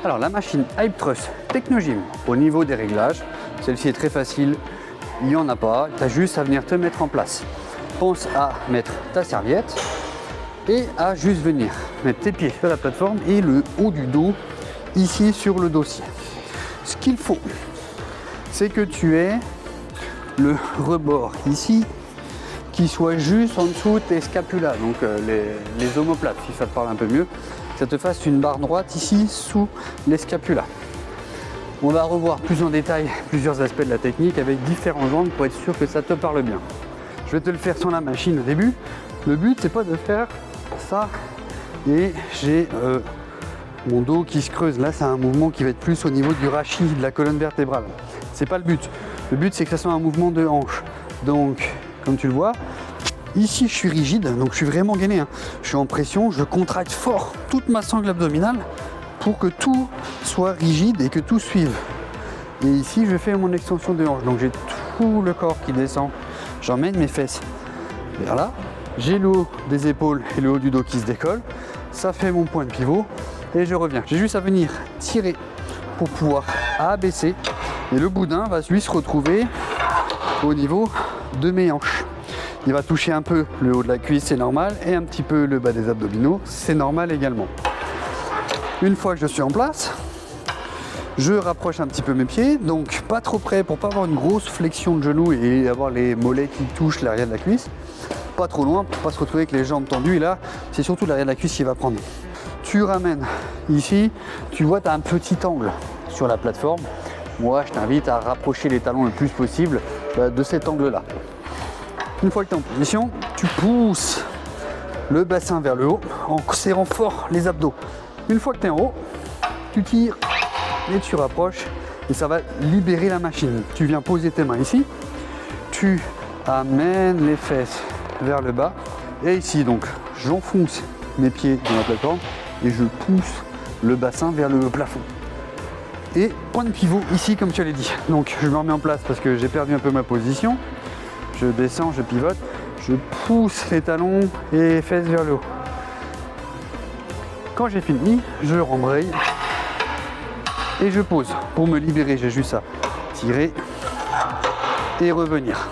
Alors la machine Hype Thrust Technogym, au niveau des réglages, celle-ci est très facile, il n'y en a pas, tu as juste à venir te mettre en place. Pense à mettre ta serviette et à juste venir mettre tes pieds sur la plateforme et le haut du dos ici sur le dossier. Ce qu'il faut, c'est que tu aies le rebord ici qui soit juste en dessous de tes scapulas, donc les omoplates, si ça te parle un peu mieux, que ça te fasse une barre droite ici sous les scapulas. On va revoir plus en détail plusieurs aspects de la technique avec différents angles pour être sûr que ça te parle bien. Je vais te le faire sur la machine au début. Le but, c'est pas de faire ça et j'ai mon dos qui se creuse. Là, c'est un mouvement qui va être plus au niveau du rachis de la colonne vertébrale. C'est pas le but. Le but, c'est que ça soit un mouvement de hanche. Donc, comme tu le vois, ici, je suis rigide, donc je suis vraiment gainé. Je suis en pression, je contracte fort toute ma sangle abdominale pour que tout soit rigide et que tout suive. Et ici, je fais mon extension de hanche. Donc, j'ai tout le corps qui descend. J'emmène mes fesses vers là. J'ai le haut des épaules et le haut du dos qui se décolle. Ça fait mon point de pivot et je reviens. J'ai juste à venir tirer pour pouvoir abaisser. Et le boudin va lui se retrouver au niveau de mes hanches. Il va toucher un peu le haut de la cuisse, c'est normal, et un petit peu le bas des abdominaux, c'est normal également. Une fois que je suis en place, je rapproche un petit peu mes pieds, donc pas trop près pour pas avoir une grosse flexion de genou et avoir les mollets qui touchent l'arrière de la cuisse. Pas trop loin pour pas se retrouver avec les jambes tendues, et là, c'est surtout l'arrière de la cuisse qui va prendre. Tu ramènes ici, tu vois, tu as un petit angle sur la plateforme. Moi, je t'invite à rapprocher les talons le plus possible de cet angle-là. Une fois que tu es en position, tu pousses le bassin vers le haut en serrant fort les abdos. Une fois que tu es en haut, tu tires et tu rapproches et ça va libérer la machine. Tu viens poser tes mains ici, tu amènes les fesses vers le bas et ici donc j'enfonce mes pieds dans la plateforme et je pousse le bassin vers le plafond. Et point de pivot ici comme tu l'as dit. Donc je me remets en place parce que j'ai perdu un peu ma position. Je descends, je pivote, je pousse les talons et les fesses vers le haut. Quand j'ai fini, je rembraye et je pose. Pour me libérer, j'ai juste à tirer et revenir.